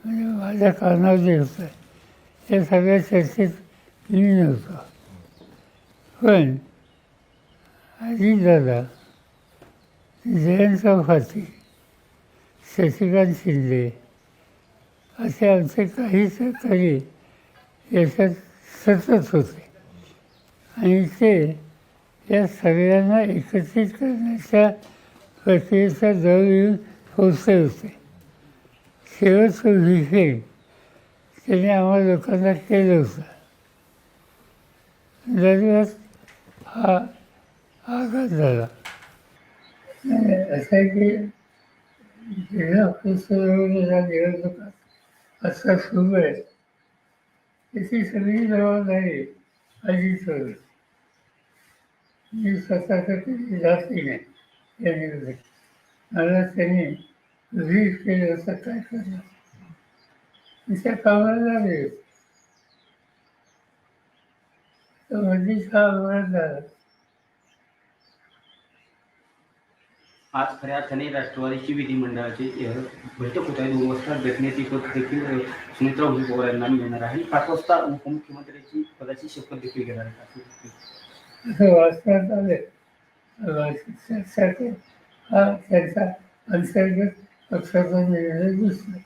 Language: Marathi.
म्हणजे माझ्या कानावर जे होतं या सगळ्या चर्चेत मी नव्हतो. पण अजितदादा, जयंत चौहाती, शशिकांत शिंदे असे आमचे काही सहकारी याच्यात सतत होते आणि ते या सगळ्यांना एकत्रित करण्याच्या प्रक्रियेचा जवळ येऊन पोचले होते. शेवटचं विषय त्याने आम्हाला लोकांना केलं होतं. दरम्यान हा आघात झाला. असं आहे की जिल्हा परिषदेच्या निवडणुकात असा सुरू आहे त्याची सगळी जबाबदारी अजितवर. मी स्वतः कधी जाती नाही या निवडणुकीत. मला त्यांनी वीज केलं होतं काय करणार त्या कामाला लागले. तर मध्येच हा अपघात झाला. आज खऱ्या अर्थाने राष्ट्रवादीची विधिमंडळाची बैठक होत आहे. 2 वाजता भेटण्याची पद देखील सुमित्रा पवार यांना मिळणार आहे. 5 वाजता उपमुख्यमंत्र्यांची पदाची शपथ देखील घेणार आहे. असं वाचण्यात आले हा त्यांचा अंतर्गत पक्षाचा निर्णय दिसला.